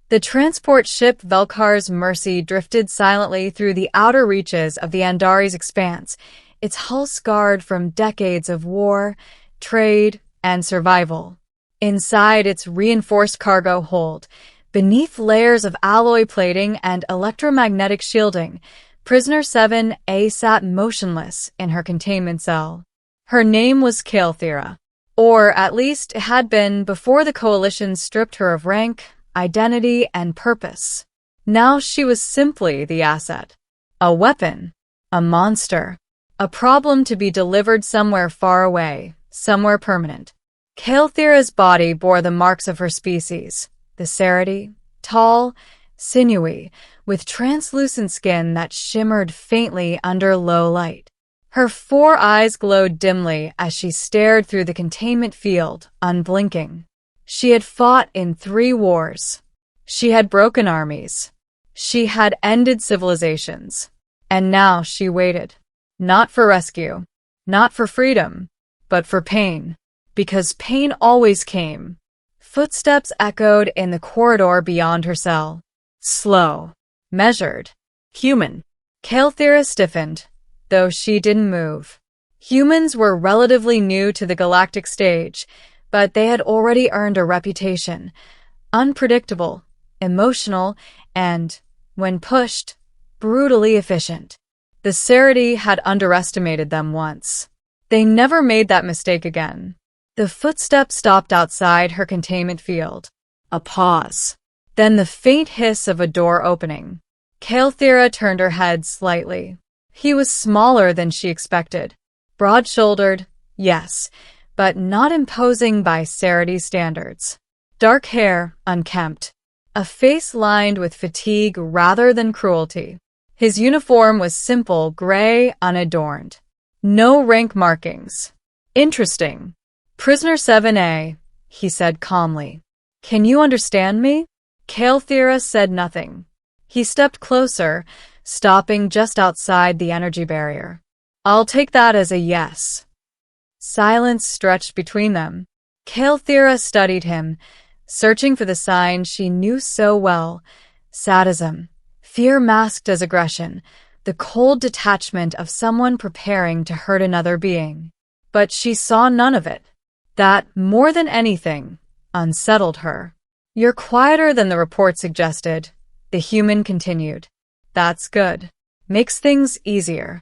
The transport ship Velkar's Mercy drifted silently through the outer reaches of the Andari's expanse, its hull scarred from decades of war, trade, and survival. Inside its reinforced cargo hold, beneath layers of alloy plating and electromagnetic shielding, Prisoner 7A sat motionless in her containment cell. Her name was Kalethira, or at least it had been before the Coalition stripped her of rank, identity, and purpose. Now she was simply the asset. A weapon. A monster. A problem to be delivered somewhere far away, somewhere permanent. Kalethira's body bore the marks of her species, the Cerati, tall, sinewy, with translucent skin that shimmered faintly under low light. Her 4 eyes glowed dimly as she stared through the containment field, unblinking. She had fought in 3 wars. She had broken armies. She had ended civilizations. And now she waited. Not for rescue. Not for freedom. But for pain. Because pain always came. Footsteps echoed in the corridor beyond her cell. Slow. Measured. Human. Kalethira stiffened, though she didn't move. Humans were relatively new to the galactic stage, but they had already earned a reputation. Unpredictable, emotional, and, when pushed, brutally efficient. The Cerati had underestimated them once. They never made that mistake again. The footsteps stopped outside her containment field. A pause. Then the faint hiss of a door opening. Kalethira turned her head slightly. He was smaller than she expected. Broad-shouldered, yes, but not imposing by Cerati standards. Dark hair, unkempt. A face lined with fatigue rather than cruelty. His uniform was simple, gray, unadorned. No rank markings. Interesting. Prisoner 7A, he said calmly. Can you understand me? Kalethira said nothing. He stepped closer, stopping just outside the energy barrier. I'll take that as a yes. Silence stretched between them. Kalethira studied him, searching for the signs she knew so well. Sadism, fear masked as aggression, the cold detachment of someone preparing to hurt another being. But she saw none of it. That, more than anything, unsettled her. You're quieter than the report suggested, the human continued. That's good. Makes things easier.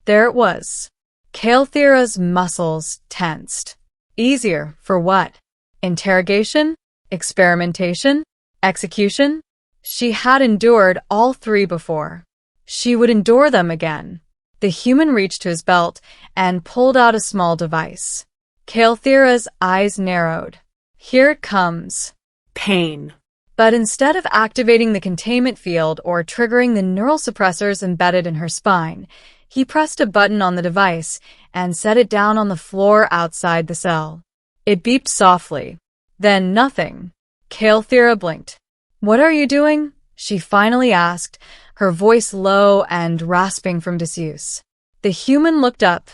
There it was. Kalethira's muscles tensed. Easier for what? Interrogation? Experimentation? Execution? She had endured all 3 before. She would endure them again. The human reached to his belt and pulled out a small device. Kalethira's eyes narrowed. Here it comes. Pain. But instead of activating the containment field or triggering the neural suppressors embedded in her spine, he pressed a button on the device and set it down on the floor outside the cell. It beeped softly. Then nothing. Kalethira blinked. What are you doing? She finally asked, her voice low and rasping from disuse. The human looked up,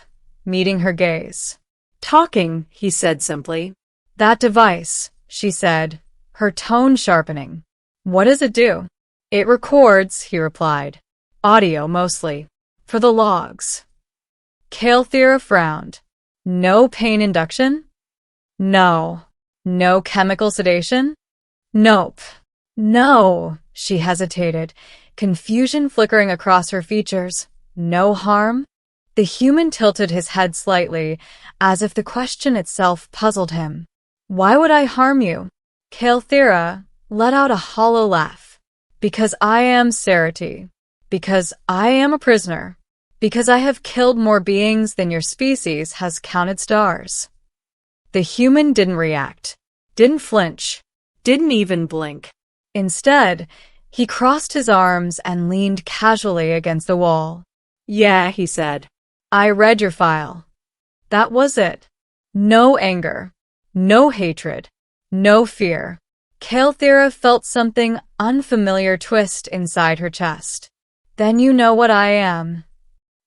meeting her gaze. Talking, he said simply. That device, she said, her tone sharpening. What does it do? It records, he replied. Audio mostly. For the logs. Kalethira frowned. No pain induction? No. No chemical sedation? Nope. No, she hesitated, confusion flickering across her features. No harm? The human tilted his head slightly, as if the question itself puzzled him. Why would I harm you? Kalethira let out a hollow laugh. Because I am Cerati. Because I am a prisoner. Because I have killed more beings than your species has counted stars. The human didn't react, didn't flinch, didn't even blink. Instead, he crossed his arms and leaned casually against the wall. Yeah, he said. I read your file. That was it. No anger. No hatred. No fear. Kalethira felt something unfamiliar twist inside her chest. Then you know what I am.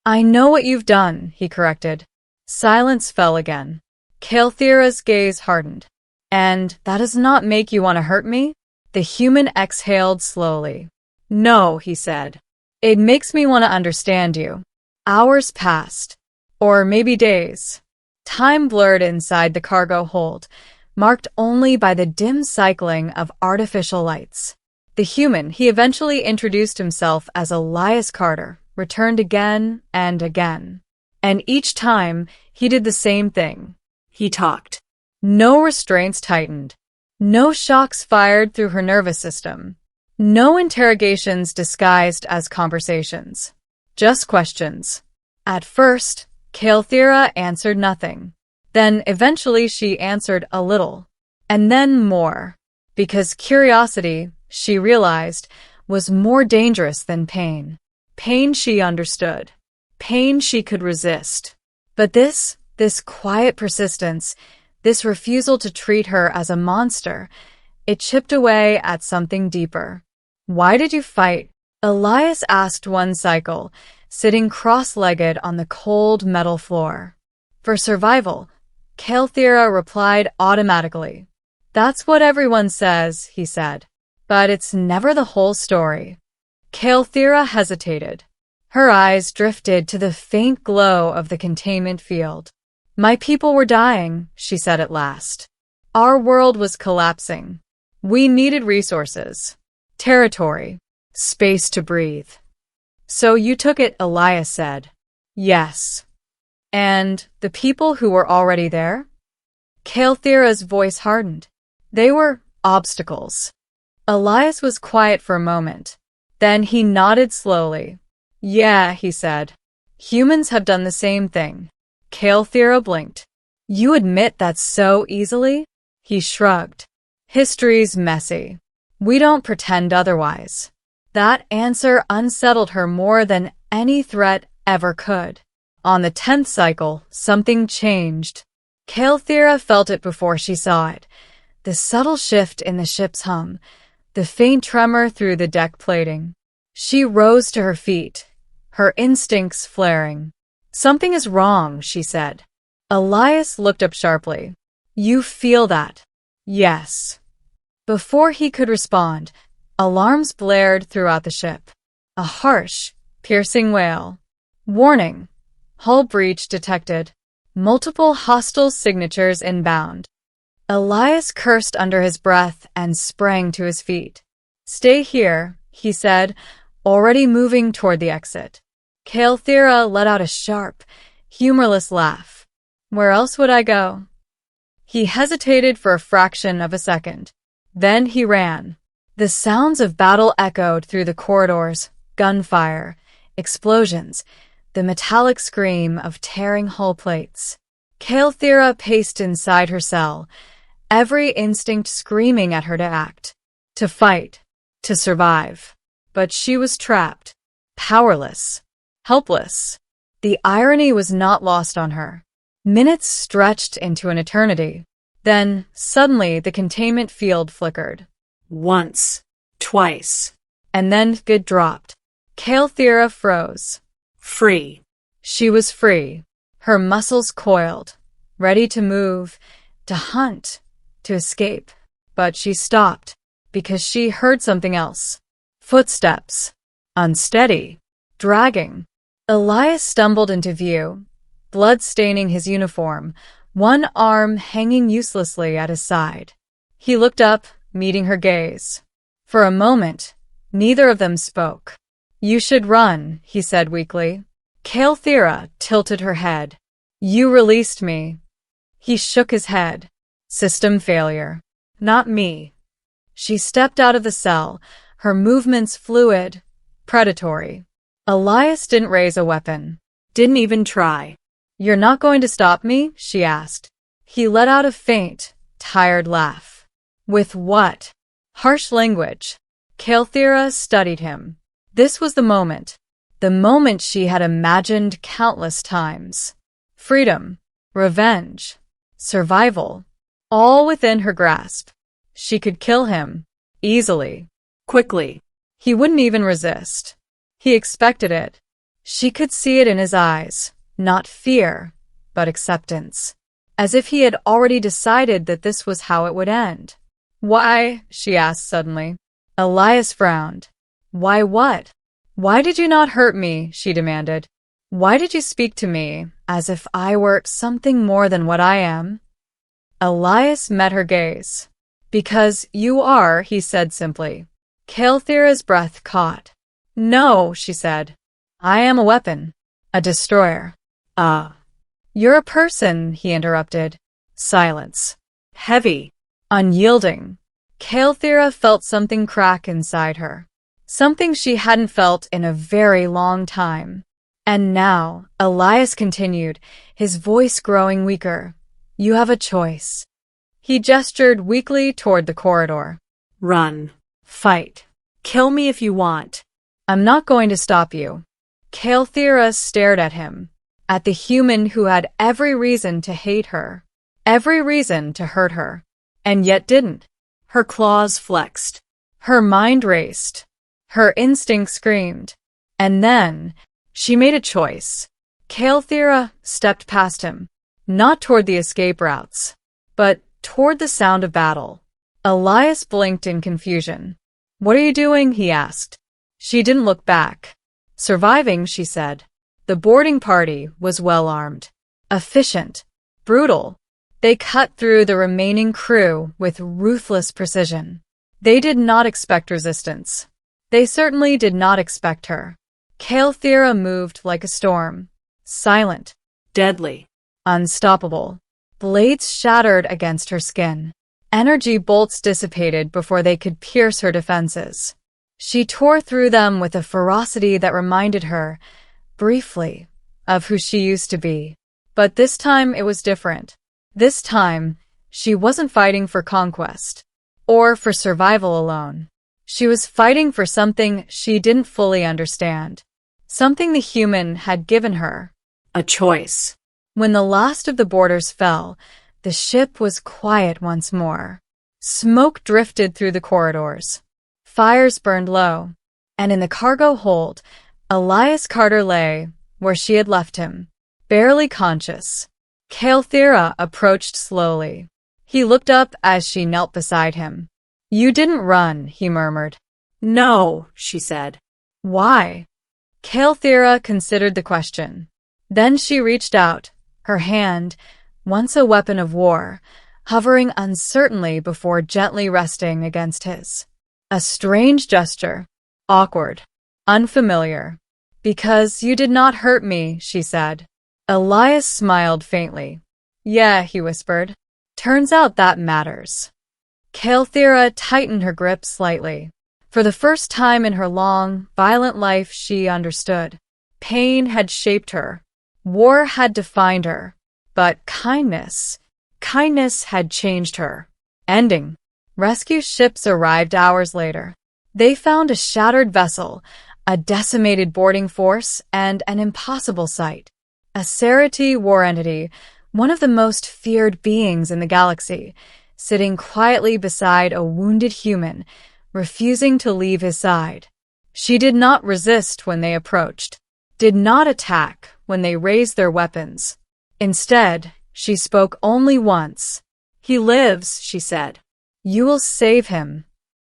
I know what you've done, he corrected. Silence fell again. Kalethira's gaze hardened. And that does not make you want to hurt me? The human exhaled slowly. No, he said. It makes me want to understand you. Hours passed. Or maybe days. Time blurred inside the cargo hold, marked only by the dim cycling of artificial lights. The human, he eventually introduced himself as Elias Carter, returned again and again. And each time, he did the same thing. He talked. No restraints tightened. No shocks fired through her nervous system. No interrogations disguised as conversations. Just questions. At first, Calthera answered nothing. Then, eventually, she answered a little. And then more. Because curiosity, she realized, was more dangerous than pain. Pain she understood. Pain she could resist. But this quiet persistence, this refusal to treat her as a monster, it chipped away at something deeper. Why did you fight? Elias asked one cycle, sitting cross-legged on the cold metal floor. For survival, Calthera replied automatically. That's what everyone says, he said. But it's never the whole story. Calthera hesitated. Her eyes drifted to the faint glow of the containment field. My people were dying, she said at last. Our world was collapsing. We needed resources, territory, space to breathe. So you took it, Elias said. Yes. And the people who were already there? Calthera's voice hardened. They were obstacles. Elias was quiet for a moment. Then he nodded slowly. Yeah, he said. Humans have done the same thing. Calthera blinked. You admit that so easily? He shrugged. History's messy. We don't pretend otherwise. That answer unsettled her more than any threat ever could. On the 10th cycle, something changed. Calthera felt it before she saw it. The subtle shift in the ship's hum, the faint tremor through the deck plating. She rose to her feet, her instincts flaring. Something is wrong, she said. Elias looked up sharply. You feel that? Yes. Before he could respond, alarms blared throughout the ship. A harsh, piercing wail. Warning. Hull breach detected. Multiple hostile signatures inbound. Elias cursed under his breath and sprang to his feet. Stay here, he said, already moving toward the exit. Calthera let out a sharp, humorless laugh. Where else would I go? He hesitated for a fraction of a second. Then he ran. The sounds of battle echoed through the corridors, gunfire, explosions, the metallic scream of tearing hull plates. Calthera paced inside her cell, every instinct screaming at her to act, to fight, to survive. But she was trapped, powerless, helpless. The irony was not lost on her. Minutes stretched into an eternity. Then, suddenly, the containment field flickered. Once, twice, and then it dropped. Calthera froze. Free. She was free. Her muscles coiled, ready to move, to hunt, to escape. But she stopped, because she heard something else. Footsteps. Unsteady. Dragging. Elias stumbled into view, blood staining his uniform, one arm hanging uselessly at his side. He looked up, meeting her gaze. For a moment, neither of them spoke. You should run, he said weakly. Calthera tilted her head. You released me. He shook his head. System failure. Not me. She stepped out of the cell, her movements fluid, predatory. Elias didn't raise a weapon. Didn't even try. You're not going to stop me? She asked. He let out a faint, tired laugh. With what? Harsh language. Calthera studied him. This was the moment she had imagined countless times. Freedom, revenge, survival, all within her grasp. She could kill him, easily, quickly. He wouldn't even resist. He expected it. She could see it in his eyes, not fear, but acceptance. As if he had already decided that this was how it would end. Why? She asked suddenly. Elias frowned. Why what? Why did you not hurt me? She demanded. Why did you speak to me as if I were something more than what I am? Elias met her gaze. Because you are, he said simply. Kael'thera's breath caught. No, she said. I am a weapon. A destroyer. You're a person, he interrupted. Silence. Heavy. Unyielding. Kael'thera felt something crack inside her. Something she hadn't felt in a very long time. And now, Elias continued, his voice growing weaker. You have a choice. He gestured weakly toward the corridor. Run. Fight. Kill me if you want. I'm not going to stop you. Kael'thera stared at him, at the human who had every reason to hate her, every reason to hurt her, and yet didn't. Her claws flexed. Her mind raced. Her instinct screamed. And then, she made a choice. Kael'thera stepped past him, not toward the escape routes, but toward the sound of battle. Elias blinked in confusion. What are you doing? He asked. She didn't look back. Surviving, she said. The boarding party was well armed, efficient, brutal. They cut through the remaining crew with ruthless precision. They did not expect resistance. They certainly did not expect her. Kael'thera moved like a storm, silent, deadly, unstoppable. Blades shattered against her skin. Energy bolts dissipated before they could pierce her defenses. She tore through them with a ferocity that reminded her, briefly, of who she used to be. But this time it was different. This time, she wasn't fighting for conquest, or for survival alone. She was fighting for something she didn't fully understand. Something the human had given her. A choice. When the last of the boarders fell, the ship was quiet once more. Smoke drifted through the corridors. Fires burned low. And in the cargo hold, Elias Carter lay where she had left him, barely conscious. Kael'thera approached slowly. He looked up as she knelt beside him. You didn't run, he murmured. No, she said. Why? Kael'thera considered the question. Then she reached out, her hand, once a weapon of war, hovering uncertainly before gently resting against his. A strange gesture, awkward, unfamiliar. Because you did not hurt me, she said. Elias smiled faintly. Yeah, he whispered. Turns out that matters. Kael'thera tightened her grip slightly. For the first time in her long, violent life, she understood. Pain had shaped her. War had defined her. But kindness had changed her. Ending. Rescue ships arrived hours later. They found a shattered vessel, a decimated boarding force, and an impossible sight. A Cerati war entity, one of the most feared beings in the galaxy, sitting quietly beside a wounded human, refusing to leave his side. She did not resist when they approached, did not attack when they raised their weapons. Instead, she spoke only once. He lives, she said. You will save him.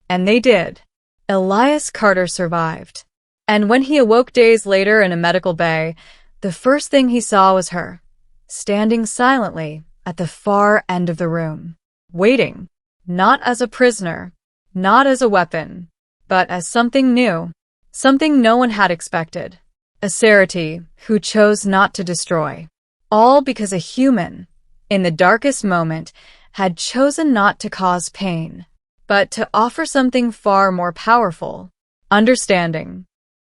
And they did. Elias Carter survived. And when he awoke days later in a medical bay, the first thing he saw was her, standing silently at the far end of the room, waiting, not as a prisoner, not as a weapon, but as something new, something no one had expected. A Cerati who chose not to destroy. All because a human, in the darkest moment, had chosen not to cause pain, but to offer something far more powerful, understanding.